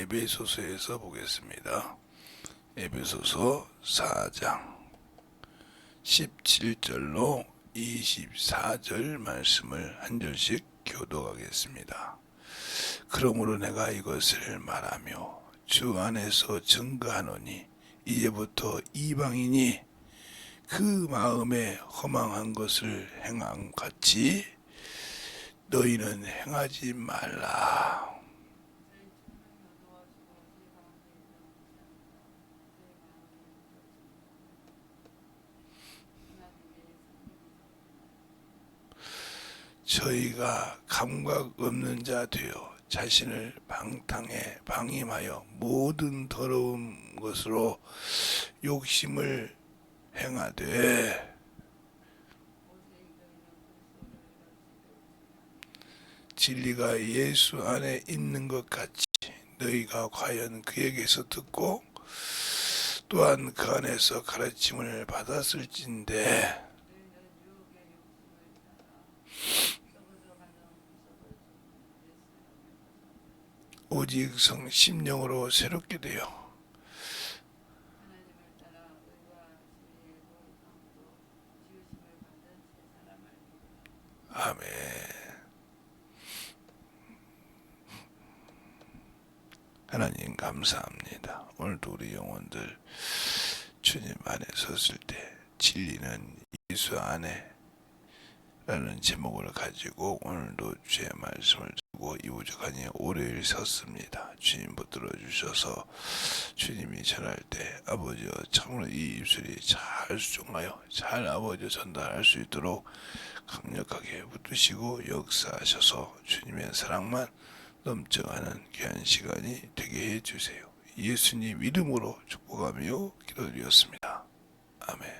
에베소서에서 보겠습니다. 에베소서 4장 17절로 24절 말씀을 한 절씩 교독하겠습니다. 그러므로 내가 이것을 말하며 주 안에서 증거하노니 이제부터 이방인이 그 마음에 허망한 것을 행함 같이 너희는 행하지 말라. 저희가 감각 없는 자 되어 자신을 방탕에 방임하여 모든 더러운 것으로 욕심을 행하되 진리가 예수 안에 있는 것 같이 너희가 과연 그에게서 듣고 또한 그 안에서 가르침을 받았을진데 오직 심령으로 새롭게 되어 아멘. 하나님 감사합니다. 오늘도 우리 영혼들 주님 안에 섰을 때 진리는 예수 안에 라는 제목을 가지고 오늘도 주의 말씀을 듣고 이 부족하니 월요일 섰습니다. 주님 붙들어 주셔서 주님이 전할 때 아버지여 참으로 이 입술이 잘 수종하여 잘 아버지 전달할 수 있도록 강력하게 붙드시고 역사하셔서 주님의 사랑만 넘쳐가는 귀한 시간이 되게 해주세요. 예수님 이름으로 축복하며 기도드렸습니다. 아멘.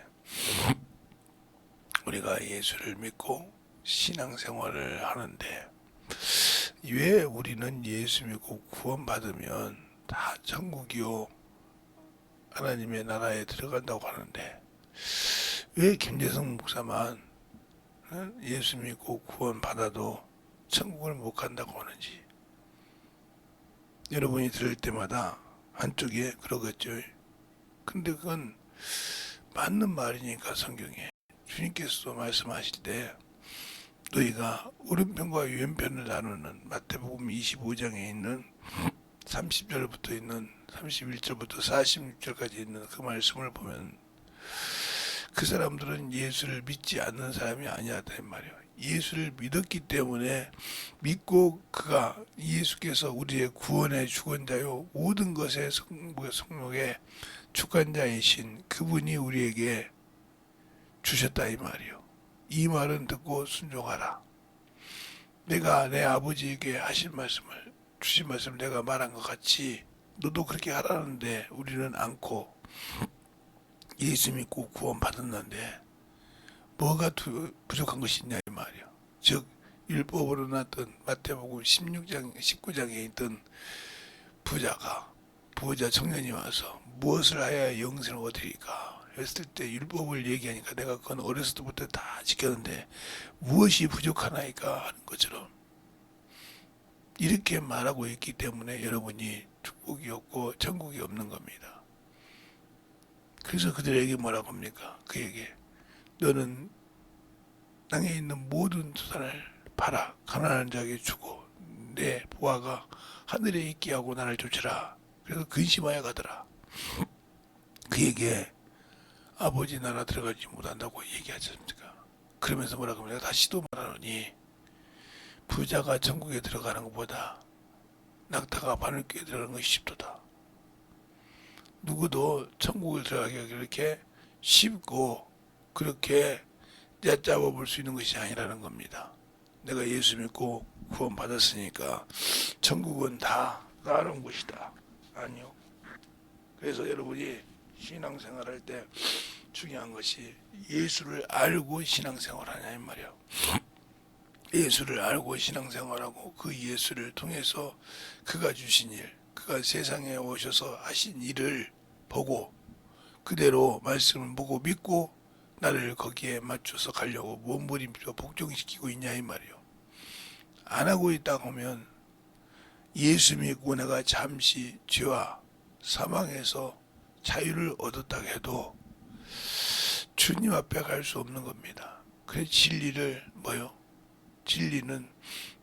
우리가 예수를 믿고 신앙생활을 하는데 왜 우리는 예수 믿고 구원받으면 다 천국이요 하나님의 나라에 들어간다고 하는데 왜 김재성 목사만 예수 믿고 구원받아도 천국을 못 간다고 하는지 여러분이 들을 때마다 한쪽에 그러겠죠. 근데 그건 맞는 말이니까 성경에 주님께서도 말씀하실 때 너희가 오른편과 왼편을 나누는 마태복음 25장에 있는 30절부터 있는 31절부터 46절까지 있는 그 말씀을 보면 그 사람들은 예수를 믿지 않는 사람이 아니었단 말이에요. 예수를 믿었기 때문에 믿고 그가 예수께서 우리의 구원의 주권자요 모든 것의 성록의 주관자이신 그분이 우리에게 주셨다 이 말이요. 이 말은 듣고 순종하라. 내가 내 아버지에게 하신 말씀을 주신 말씀을 내가 말한 것 같이 너도 그렇게 하라는데 우리는 않고 예수 믿고 구원 받았는데 뭐가 부족한 것이 있냐 이 말이요. 즉 율법으로 났던 마태복음 16장 19장에 있던 부자 청년이 와서 무엇을 하여야 영생을 얻으리까 했을 때 율법을 얘기하니까 내가 그건 어렸을 때부터 다 지켰는데 무엇이 부족하나이까 하는 것처럼 이렇게 말하고 있기 때문에 여러분이 축복이 없고 천국이 없는 겁니다. 그래서 그들에게 뭐라고 합니까? 그에게 너는 땅에 있는 모든 토산을 팔아 가난한 자에게 주고 내 보화가 하늘에 있게 하고 나를 쫓으라. 그래서 근심하여 가더라. 그에게 아버지 나라 들어가지 못한다고 얘기하지 않습니까? 그러면서 뭐라고 합니까? 다시 또 말하노니 부자가 천국에 들어가는 것보다 낙타가 바늘귀에 들어가는 것이 쉽도다. 누구도 천국을 들어가기가 그렇게 쉽고 그렇게 얕잡아 볼 수 있는 것이 아니라는 겁니다. 내가 예수 믿고 구원 받았으니까 천국은 다 나아는 것이다. 아니요. 그래서 여러분이 신앙생활할 때 중요한 것이 예수를 알고 신앙생활하냐 이 말이야. 예수를 알고 신앙생활하고 그 예수를 통해서 그가 주신 일, 그가 세상에 오셔서 하신 일을 보고 그대로 말씀을 보고 믿고 나를 거기에 맞춰서 가려고 몸부림쳐 복종시키고 있냐 이 말이요. 안 하고 있다 하면 예수 믿고 내가 잠시 죄와 사망에서 자유를 얻었다 해도 주님 앞에 갈 수 없는 겁니다. 그래서 진리를 뭐요? 진리는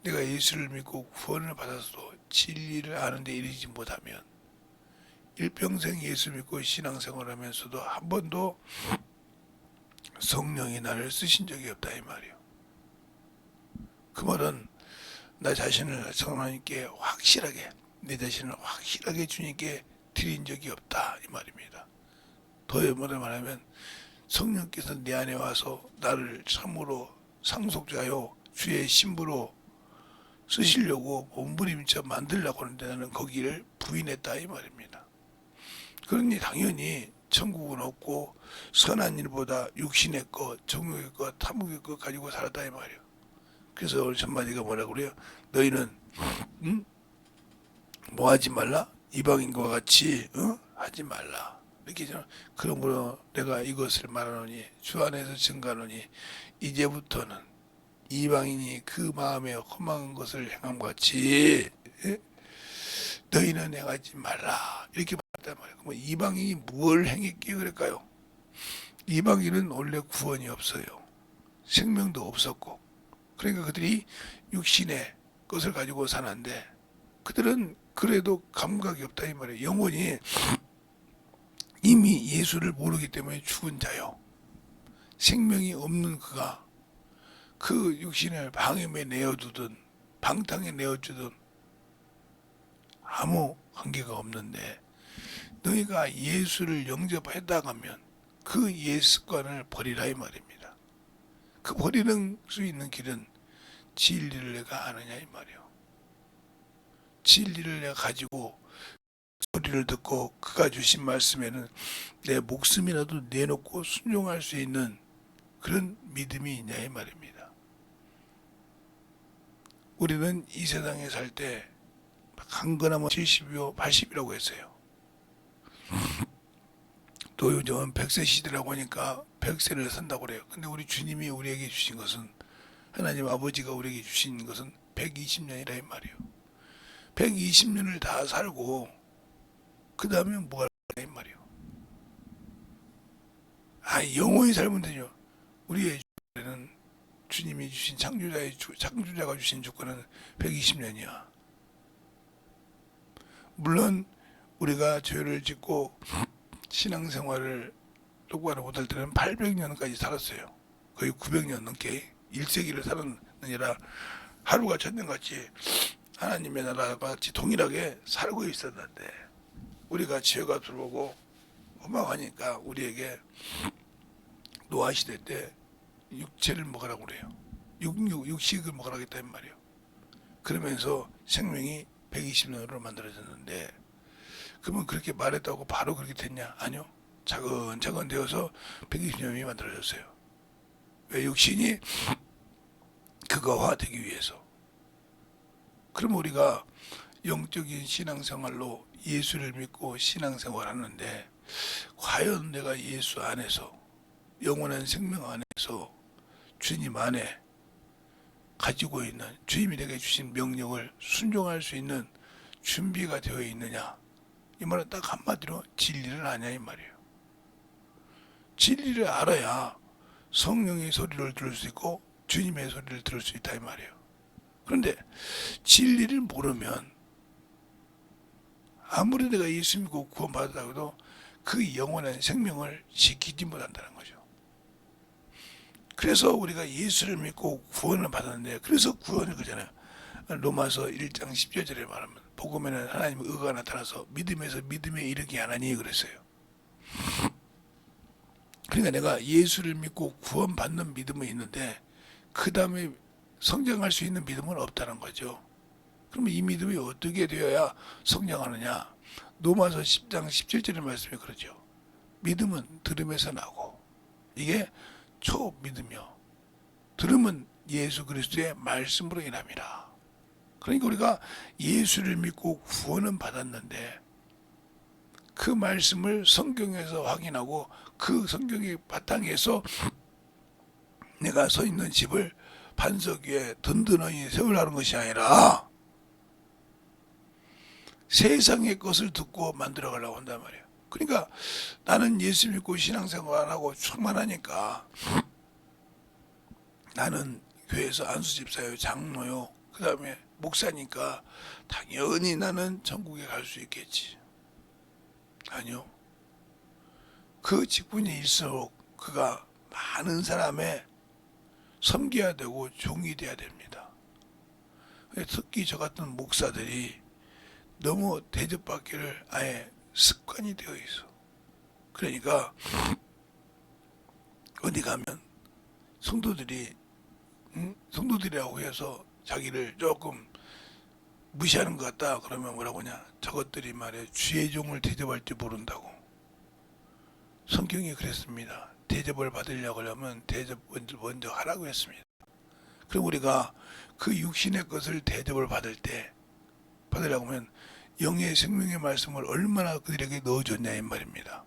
내가 예수를 믿고 구원을 받아서도 진리를 아는 데 이르지 못하면 일평생 예수 믿고 신앙생활 하면서도 한 번도 성령이 나를 쓰신 적이 없다 이 말이요. 그 말은 나 자신을 하나님께 확실하게 내 자신을 확실하게 주님께 드린 적이 없다 이 말입니다. 더 말하면 성령께서 내 안에 와서 나를 참으로 상속자요 주의 신부로 쓰시려고 몸부림쳐 만들려고 하는데 나는 거기를 부인했다 이 말입니다. 그러니 당연히 천국은 없고 선한 일보다 육신의 것, 정욕의 것, 탐욕의 것 가지고 살았다 이 말이에요. 그래서 오늘 전마디가 뭐라고 그래요? 너희는 뭐 하지 말라? 이방인과 같이 하지 말라. 이렇게 저는 그러므로 내가 이것을 말하노니 주 안에서 증가하노니 이제부터는 이방인이 그 마음에 험한 것을 행함 같이 너희는 행하지 말라 이렇게 말했단 말이에요. 그럼 이방인이 뭘 행했기에 그럴까요? 이방인은 원래 구원이 없어요. 생명도 없었고 그러니까 그들이 육신의 것을 가지고 사는데 그들은 그래도 감각이 없다 이 말이에요. 영혼이 이미 예수를 모르기 때문에 죽은 자요. 생명이 없는 그가 그 육신을 방임에 내어두든 방탕에 내어주든 아무 관계가 없는데 너희가 예수를 영접했다가면 그 옛 습관을 버리라 이 말입니다. 그 버리는 수 있는 길은 진리를 내가 아느냐 이 말이요. 진리를 내가 가지고 소리를 듣고 그가 주신 말씀에는 내 목숨이라도 내놓고 순종할 수 있는 그런 믿음이 있냐 이 말입니다. 우리는 이 세상에 살 때 강건하면 70이요 80이라고 했어요. 또 요즘은 100세 시대라고 하니까 100세를 산다고 그래요. 근데 우리 주님이 우리에게 주신 것은 하나님 아버지가 우리에게 주신 것은 120년이라 이 말이에요. 120년을 다 살고 그 다음에 뭐 할까 이 말이에요. 영원히 살면 되죠. 우리의 주권은 주님이 주신 창조자가 주신 주권은 120년이야. 물론 우리가 죄를 짓고 신앙생활을 똑바로 못할 때는 800년까지 살았어요. 거의 900년 넘게 1세기를 살았느니라 하루가 전년같이 하나님의 나라와 같이 동일하게 살고 있었는데 우리가 죄가 들어오고 험악하니까 우리에게 노아시대 때 육체를 먹으라고 그래요. 육식을 먹으라고 했단 말이에요. 그러면서 생명이 120년으로 만들어졌는데 그러면 그렇게 말했다고 바로 그렇게 됐냐? 아니요. 차근차근 되어서 120년이 만들어졌어요. 왜? 육신이 극화되기 위해서. 그럼 우리가 영적인 신앙생활로 예수를 믿고 신앙생활 하는데 과연 내가 예수 안에서 영원한 생명 안에서 주님 안에 가지고 있는 주님이 내게 주신 명령을 순종할 수 있는 준비가 되어 있느냐? 이 말은 딱 한마디로 진리를 아냐 이 말이에요. 진리를 알아야 성령의 소리를 들을 수 있고 주님의 소리를 들을 수 있다 이 말이에요. 그런데 진리를 모르면 아무리 내가 예수 믿고 구원받았다고 해도 그 영원한 생명을 지키지 못한다는 거죠. 그래서 우리가 예수를 믿고 구원을 받았는데 그래서 구원을 그잖아요. 로마서 1장 10절에 말하면 복음에는 하나님의 의가 나타나서 믿음에서 믿음에 이르게 하나니 그랬어요. 그러니까 내가 예수를 믿고 구원받는 믿음은 있는데 그 다음에 성장할 수 있는 믿음은 없다는 거죠. 그러면 이 믿음이 어떻게 되어야 성장하느냐? 로마서 10장 17절의 말씀이 그러죠. 믿음은 들음에서 나고 이게 초믿음이요 들음은 예수 그리스도의 말씀으로 인함이라. 그러니까 우리가 예수를 믿고 구원은 받았는데 그 말씀을 성경에서 확인하고 그 성경의 바탕에서 내가 서 있는 집을 반석 위에 든든하게 세우라는 것이 아니라 세상의 것을 듣고 만들어 가려고 한단 말이에요. 그러니까 나는 예수 믿고 신앙생활 안 하고 충만하니까 나는 교회에서 안수집사요, 장로요, 그 다음에 목사니까 당연히 나는 천국에 갈 수 있겠지. 아니요. 그 직분일수록 그가 많은 사람의 섬겨야 되고 종이 돼야 됩니다. 특히 저 같은 목사들이 너무 대접받기를 아예 습관이 되어 있어. 그러니까 어디 가면 성도들이 성도들이라고 해서 자기를 조금 무시하는 것 같다 그러면 뭐라고 하냐, 저것들이 말해 주의 종을 대접할 줄 모른다고. 성경이 그랬습니다. 대접을 받으려고 하면 대접 먼저 하라고 했습니다. 그럼 우리가 그 육신의 것을 대접을 받으려고 하면 영의 생명의 말씀을 얼마나 그들에게 넣어줬냐 이 말입니다.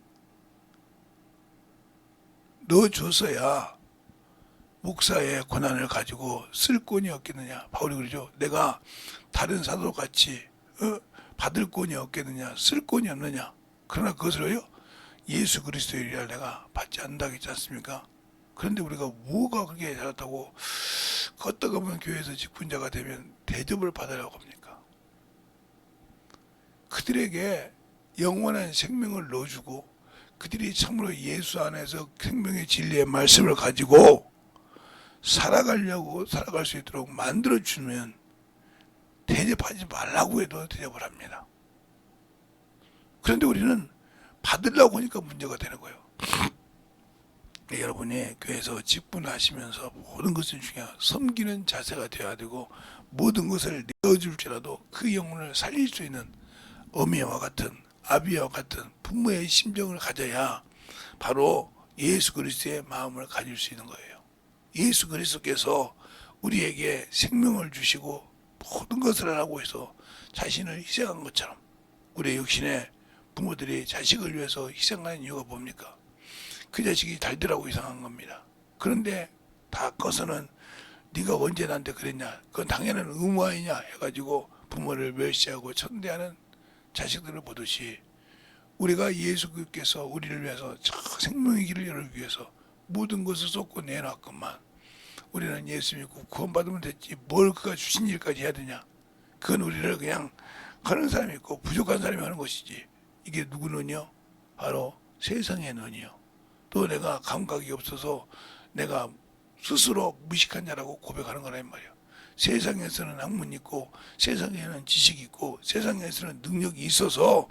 넣어줬어야 목사의 권한을 가지고 쓸 권이 없겠느냐. 바울이 그러죠. 내가 다른 사도같이 받을 권이 없겠느냐, 쓸 권이 없느냐. 그러나 그것을요, 예수 그리스도의 일을 내가 받지 않는다고 했지 않습니까? 그런데 우리가 뭐가 그렇게 잘했다고 걷다가 보면 교회에서 직분자가 되면 대접을 받으려고 합니까? 그들에게 영원한 생명을 넣어주고 그들이 참으로 예수 안에서 생명의 진리의 말씀을 가지고 살아갈 수 있도록 만들어주면 대접하지 말라고 해도 대접을 합니다. 그런데 우리는 받으려고 하니까 문제가 되는 거예요. 여러분이 교회에서 직분하시면서 모든 것을 중요한 섬기는 자세가 되어야 되고, 모든 것을 내어줄지라도 그 영혼을 살릴 수 있는 어미와 같은 아비와 같은 부모의 심정을 가져야 바로 예수 그리스도의 마음을 가질 수 있는 거예요. 예수 그리스도께서 우리에게 생명을 주시고 모든 것을 하라고 해서 자신을 희생한 것처럼 우리의 육신의 부모들이 자식을 위해서 희생하는 이유가 뭡니까? 그 자식이 잘 되라고 희생한 겁니다. 그런데 다 꺼서는 네가 언제 나한테 그랬냐, 그건 당연한 의무 아니냐 해가지고 부모를 멸시하고 천대하는 자식들을 보듯이 우리가 예수께서 우리를 위해서 생명의 길을 열기 위해서 모든 것을 쏟고 내놨건만 우리는 예수 믿고 구원받으면 됐지 뭘 그가 주신 일까지 해야 되냐. 그건 우리를 그냥 하는 사람이 있고 부족한 사람이 하는 것이지. 이게 누구 눈이요? 바로 세상의 눈이요. 또 내가 감각이 없어서 내가 스스로 무식한 자라고 고백하는 거란 말이에요. 세상에서는 학문 있고 세상에는 지식이 있고 세상에서는 능력이 있어서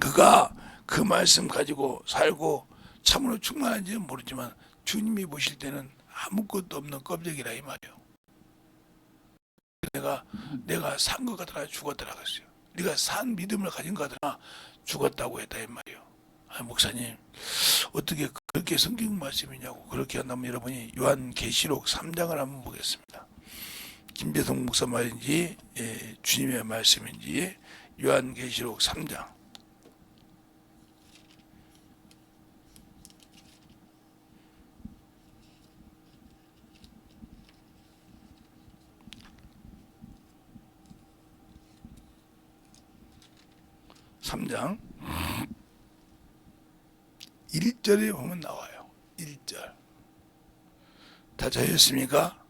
그가 그 말씀 가지고 살고 참으로 충만한지는 모르지만 주님이 보실 때는 아무것도 없는 껍데기라 이 말이에요. 내가 산 것 같으나 죽었더라 그랬어요. 네가 산 믿음을 가진 것 같으나 죽었다고 했다 이 말이에요. 목사님 어떻게 그렇게 성경 말씀이냐고. 그렇게 한다면 여러분이 요한계시록 3장을 한번 보겠습니다. 김대성 목사 말인지 주님의 말씀인지 요한계시록 3장. (3장) 1절에 보면 나와요. 1절. 다 적으셨습니까?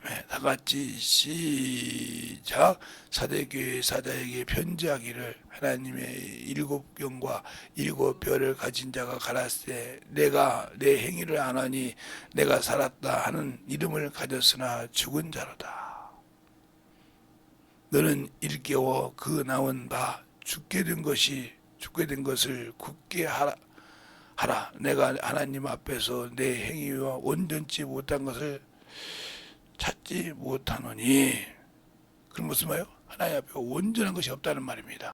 네, 다 같이 시작. 사대교회 사자에게 편지하기를 하나님의 7경과 7별을 가진 자가 가라사대 내가 내 행위를 안 하니 내가 살았다 하는 이름을 가졌으나 죽은 자로다. 너는 일깨워 그 나온 바 죽게 된 것을 굳게 하라. 내가 하나님 앞에서 내 행위와 온전치 못한 것을 찾지 못하노니. 그럼 무슨 말이에요? 하나님 앞에 온전한 것이 없다는 말입니다.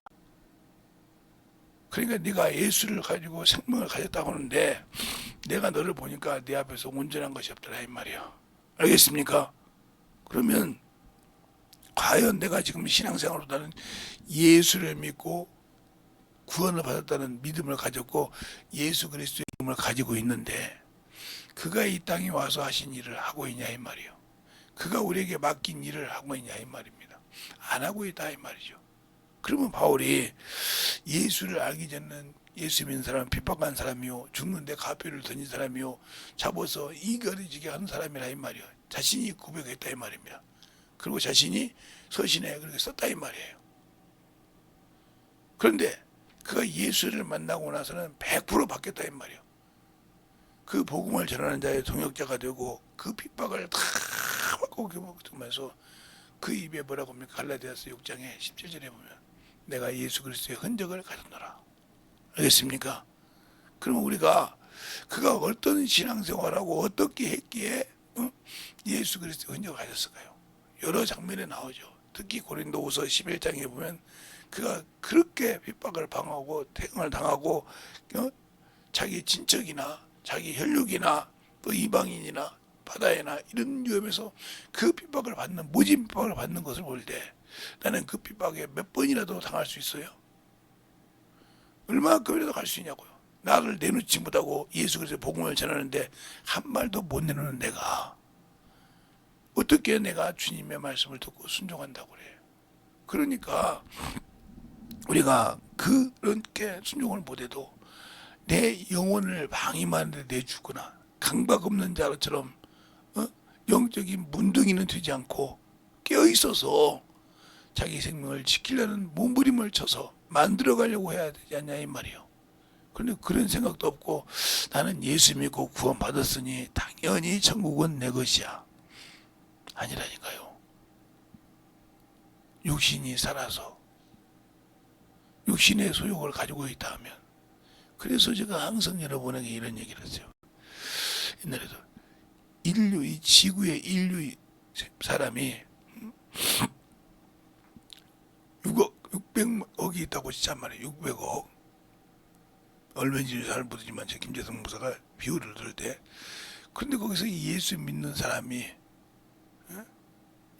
그러니까 네가 예수를 가지고 생명을 가졌다고 하는데 내가 너를 보니까 네 앞에서 온전한 것이 없더라 이 말이에요. 알겠습니까? 그러면 과연 내가 지금 신앙생활보다는 예수를 믿고 구원을 받았다는 믿음을 가졌고 예수 그리스도의 이름을 가지고 있는데 그가 이 땅에 와서 하신 일을 하고 있냐 이 말이에요. 그가 우리에게 맡긴 일을 하고 있냐 이 말입니다. 안 하고 있다 이 말이죠. 그러면 바울이 예수를 알기 전에는 예수 믿는 사람은 핍박한 사람이요, 죽는데 가뼈를 던진 사람이요, 잡아서 이거리지게 하는 사람이라 이 말이요. 자신이 고백했다 이 말입니다. 그리고 자신이 서신에 그렇게 썼다 이 말이에요. 그런데 그가 예수를 만나고 나서는 100% 바뀌었다 이 말이에요. 그 복음을 전하는 자의 동역자가 되고 그 핍박을 다 받고 겪으면서 그 입에 뭐라고 합니까? 갈라디아서 6장에 17절에 보면 내가 예수 그리스도의 흔적을 가졌노라. 알겠습니까? 그러면 우리가 그가 어떤 신앙생활하고 어떻게 했기에 예수 그리스도의 흔적을 가졌을까요? 여러 장면에 나오죠. 특히 고린도후서 11장에 보면 그가 그렇게 핍박을 당하고 태경을 당하고 자기 친척이나 자기 혈육이나 또 이방인이나 바다에나 이런 위험에서 그 핍박을 받는 모진 핍박을 받는 것을 볼 때 나는 그 핍박에 몇 번이라도 당할 수 있어요? 얼마큼이라도 갈 수 있냐고요. 나를 내놓지 못하고 예수 그리스도의 복음을 전하는데 한 말도 못 내놓는 내가 어떻게 내가 주님의 말씀을 듣고 순종한다고 그래요. 그러니까 우리가 그렇게 순종을 못해도 내 영혼을 방임하는 데 내주거나 강박 없는 자처럼 영적인 문둥이는 되지 않고 깨어있어서 자기 생명을 지키려는 몸부림을 쳐서 만들어가려고 해야 되지 않냐 이 말이에요. 그런데 그런 생각도 없고 나는 예수 믿고 구원 받았으니 당연히 천국은 내 것이야. 아니라니까요. 육신이 살아서 육신의 소욕을 가지고 있다 하면, 그래서 제가 항상 여러분에게 이런 얘기를 했어요. 옛날에도 이 지구의 인류 사람이 600억이 있다고 진짜 말이에요. 600억. 얼마인지 잘 모르지만 제 김재성 목사가 비유를 들을 때, 그런데 거기서 예수 믿는 사람이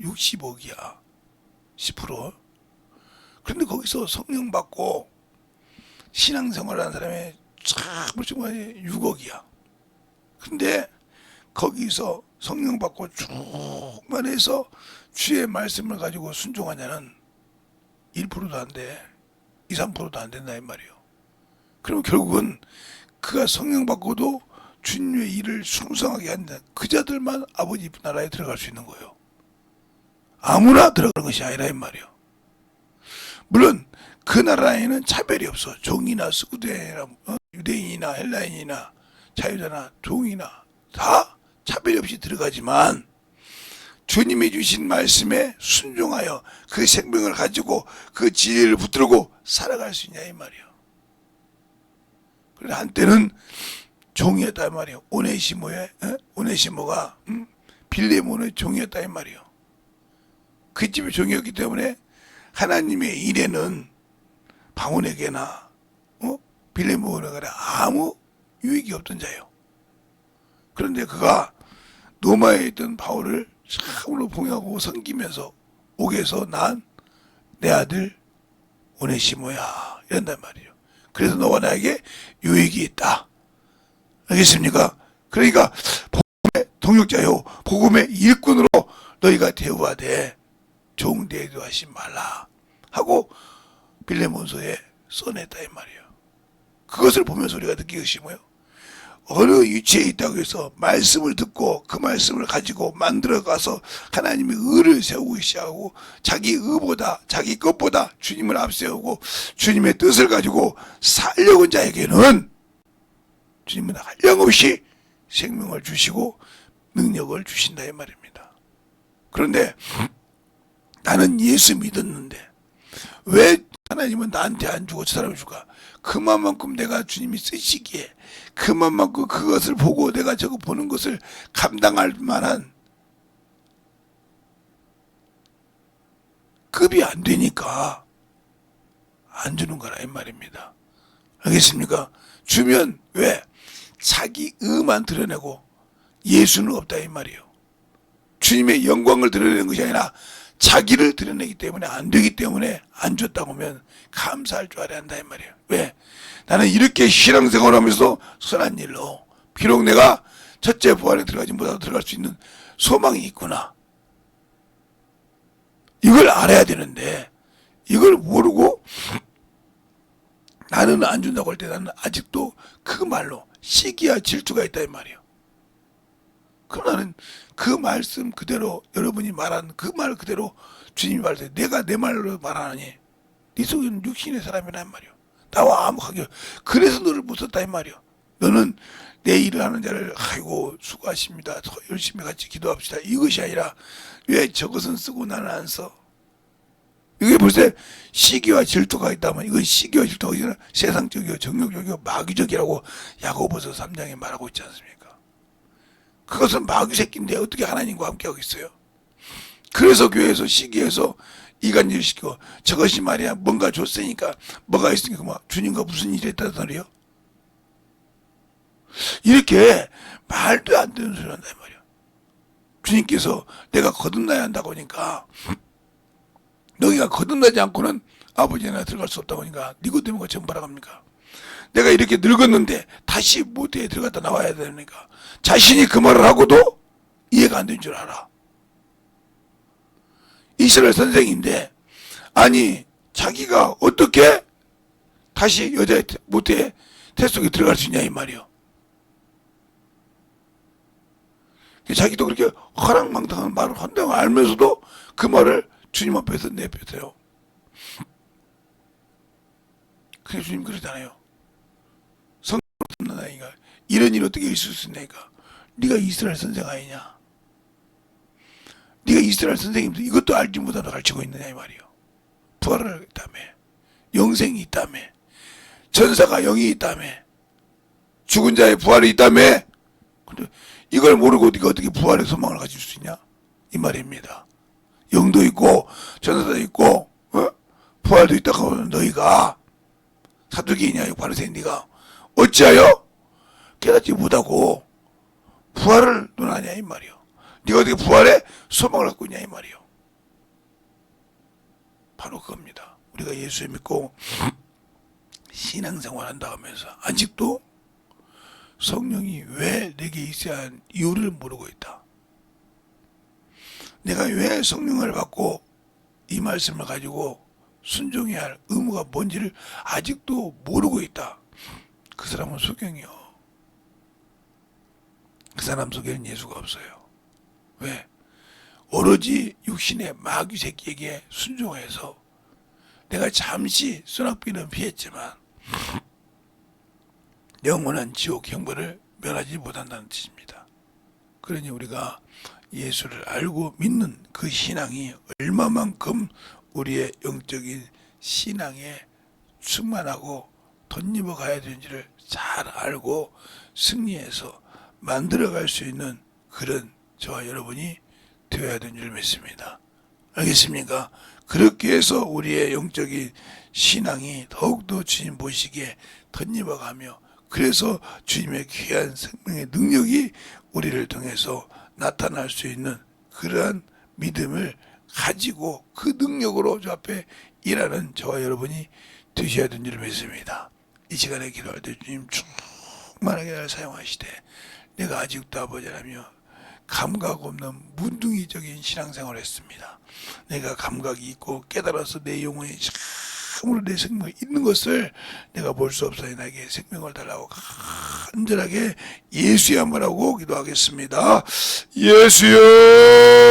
60억이야. 10%. 그런데 거기서 성령 받고 신앙생활하는 사람이 참 6억이야. 근데 거기서 성령 받고 쭉만 해서 주의 말씀을 가지고 순종하냐는 1%도 안 돼. 2, 3%도 안 된다 이 말이에요. 그러면 결국은 그가 성령 받고도 주님의 일을 충성하게 한다. 그 자들만 아버지 나라에 들어갈 수 있는 거예요. 아무나 들어가는 것이 아니라 이 말이에요. 물론 그 나라에는 차별이 없어. 종이나 스쿠드이나 유대인이나 헬라인이나 자유자나 종이나 다 차별이 없이 들어가지만 주님이 주신 말씀에 순종하여 그 생명을 가지고 그 진리를 붙들고 살아갈 수 있냐 이 말이에요. 그래서 한때는 종이었다 이 말이에요. 오네시모가 빌레몬의 종이었다 이 말이에요. 그 집의 종이었기 때문에 하나님의 일에는 방언에게나 빌레몬에게나 아무 유익이 없던 자예요. 그런데 그가 로마에 있던 바울을 참으로 봉하고 섬기면서 옥에서 난 내 아들 오네시모야 이런단 말이에요. 그래서 너와 나에게 유익이 있다. 알겠습니까? 그러니까 복음의 동역자요, 복음의 일꾼으로 너희가 대우하되 종 대우하지 말라 하고 빌레몬서에 써냈다 이 말이에요. 그것을 보면서 우리가 느끼는 것이 뭐예요? 어느 위치에 있다고 해서 말씀을 듣고 그 말씀을 가지고 만들어가서 하나님의 의를 세우고 시작하고 자기 의보다 자기 것보다 주님을 앞세우고 주님의 뜻을 가지고 살려온 자에게는 주님은 한량없이 생명을 주시고 능력을 주신다 이 말입니다. 그런데 나는 예수 믿었는데 왜 하나님은 나한테 안 주고 저 사람을 줄까? 그만큼 내가 주님이 쓰시기에 그만큼 그것을 보고 내가 저거 보는 것을 감당할 만한 급이 안 되니까 안 주는 거라 이 말입니다. 알겠습니까? 주면 왜? 자기 의만 드러내고 예수는 없다 이 말이에요. 주님의 영광을 드러내는 것이 아니라 자기를 드러내기 때문에 안 되기 때문에 안 줬다고 하면 감사할 줄 알아야 한다 이 말이에요. 왜? 나는 이렇게 신앙생활을 하면서 선한 일로 비록 내가 첫째 부활에 들어가지 못하고 들어갈 수 있는 소망이 있구나. 이걸 알아야 되는데 이걸 모르고 나는 안 준다고 할 때 나는 아직도 그 말로 시기와 질투가 있다 이 말이에요. 그럼 나는 그 말씀 그대로 여러분이 말한 그 말 그대로 주님이 말할 때 내가 내 말로 말하느니 네 속에는 육신의 사람이란 말이요. 나와 아무 관계. 그래서 너를 못 썼다 이 말이요. 너는 내 일을 하는 자를 아이고 수고하십니다. 더 열심히 같이 기도합시다. 이것이 아니라 왜 저것은 쓰고 나는 안 써? 이게 벌써 시기와 질투가 있다면 이건 시기와 질투가 아니라 세상적이고 정욕적이고 마귀적이라고 야고보서 3장에 말하고 있지 않습니까? 그것은 마귀 새끼인데 어떻게 하나님과 함께하고 있어요? 그래서 교회에서 시기해서 이간질 시키고 저것이 말이야 뭔가 줬으니까 뭐가 있으니까 뭐 주님과 무슨 일이 있다는 소리요? 이렇게 말도 안 되는 소리 한단 말이야. 주님께서 내가 거듭나야 한다고 하니까 너희가 거듭나지 않고는 아버지 나라에 들어갈 수 없다고 하니까 니고데모가 전부 바라갑니까? 내가 이렇게 늙었는데 다시 모태에 들어갔다 나와야 되니까 자신이 그 말을 하고도 이해가 안 되는 줄 알아. 이스라엘 선생인데 아니 자기가 어떻게 다시 여자의 모태의 태 속에 들어갈 수 있냐 이 말이요. 자기도 그렇게 허랑방탕한 말을 한다고 알면서도 그 말을 주님 앞에서 내뱉어요. 그래서 주님 그러잖아요. 성령으로 나이가 이런 일 어떻게 있을 수 있냐니까. 네가 이스라엘 선생 아니냐. 네가 이스라엘 선생님들 이것도 알지 못하고 가르치고 있느냐 이 말이요. 부활을 있다며. 영생이 있다며. 전사가 영이 있다며. 죽은 자의 부활이 있다며. 근데 이걸 모르고 네가 어떻게 부활의 소망을 가질 수 있냐 이 말입니다. 영도 있고 전사도 있고 부활도 있다고 하는 너희가 사두개이냐 바리새인 네가 어찌하여 깨닫지 못하고 부활을 논하냐 이 말이요. 네가 어떻게 부활의 소망을 갖고 있냐 이 말이요. 바로 그겁니다. 우리가 예수 믿고 신앙생활 한다 하면서 아직도 성령이 왜 내게 있어야 하는 이유를 모르고 있다. 내가 왜 성령을 받고 이 말씀을 가지고 순종해야 할 의무가 뭔지를 아직도 모르고 있다. 그 사람은 소경이요. 그 사람 속에는 예수가 없어요. 왜? 오로지 육신의 마귀 새끼에게 순종해서 내가 잠시 순학비는 피했지만 영원한 지옥 형벌을 면하지 못한다는 뜻입니다. 그러니 우리가 예수를 알고 믿는 그 신앙이 얼마만큼 우리의 영적인 신앙에 충만하고 덧입어 가야 되는지를 잘 알고 승리해서 만들어갈 수 있는 그런 저와 여러분이 되어야 되는 줄 믿습니다. 알겠습니까? 그렇게 해서 우리의 영적인 신앙이 더욱더 주님 보시기에 덧입어 가며 그래서 주님의 귀한 생명의 능력이 우리를 통해서 나타날 수 있는 그러한 믿음을 가지고 그 능력으로 저 앞에 일하는 저와 여러분이 되셔야 되는 줄 믿습니다. 이 시간에 기도할 때 주님 충만하게 날 사용하시되 내가 아직도 아버지라며 감각 없는 문둥이적인 신앙생활을 했습니다. 내가 감각이 있고 깨달아서 내 영혼이 참으로 내 생명이 있는 것을 내가 볼 수 없어요. 나에게 생명을 달라고 간절하게 예수의 한번 하고 기도하겠습니다. 예수여.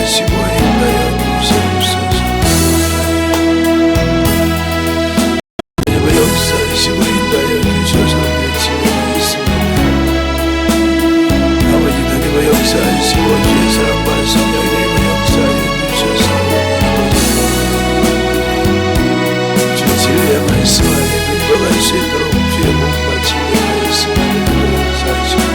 역사하시고 인도하여 주시옵소서. 하나님 역사하시고 인도하여 주셔서 외치고 있습니다. 아버지 하나님 역사하시고 주의 사랑과 성령님 역사하여 주셔서 주의 진리의 말씀 안에 들어갈 수 있도록 주의 몸과 진리의 말씀 안에 역사하시고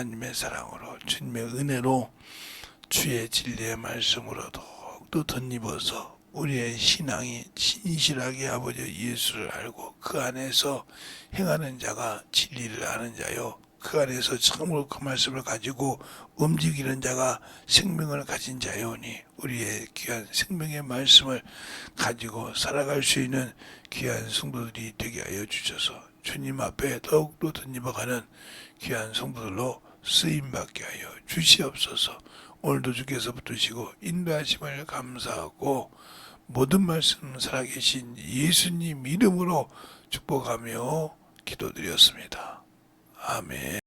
하나님의 사랑으로 주님의 은혜로 주의 진리의 말씀으로 더욱더 덧입어서 우리의 신앙이 진실하게 아버지 예수를 알고 그 안에서 행하는 자가 진리를 아는 자요, 그 안에서 처음으로 그 말씀을 가지고 움직이는 자가 생명을 가진 자요니 우리의 귀한 생명의 말씀을 가지고 살아갈 수 있는 귀한 성도들이 되게 하여 주셔서 주님 앞에 더욱더 덧입어가는 귀한 성도들로 쓰임받게 하여 주시옵소서. 오늘도 주께서 붙드시고 인도하심을 감사하고 모든 말씀 살아계신 예수님 이름으로 축복하며 기도드렸습니다. 아멘.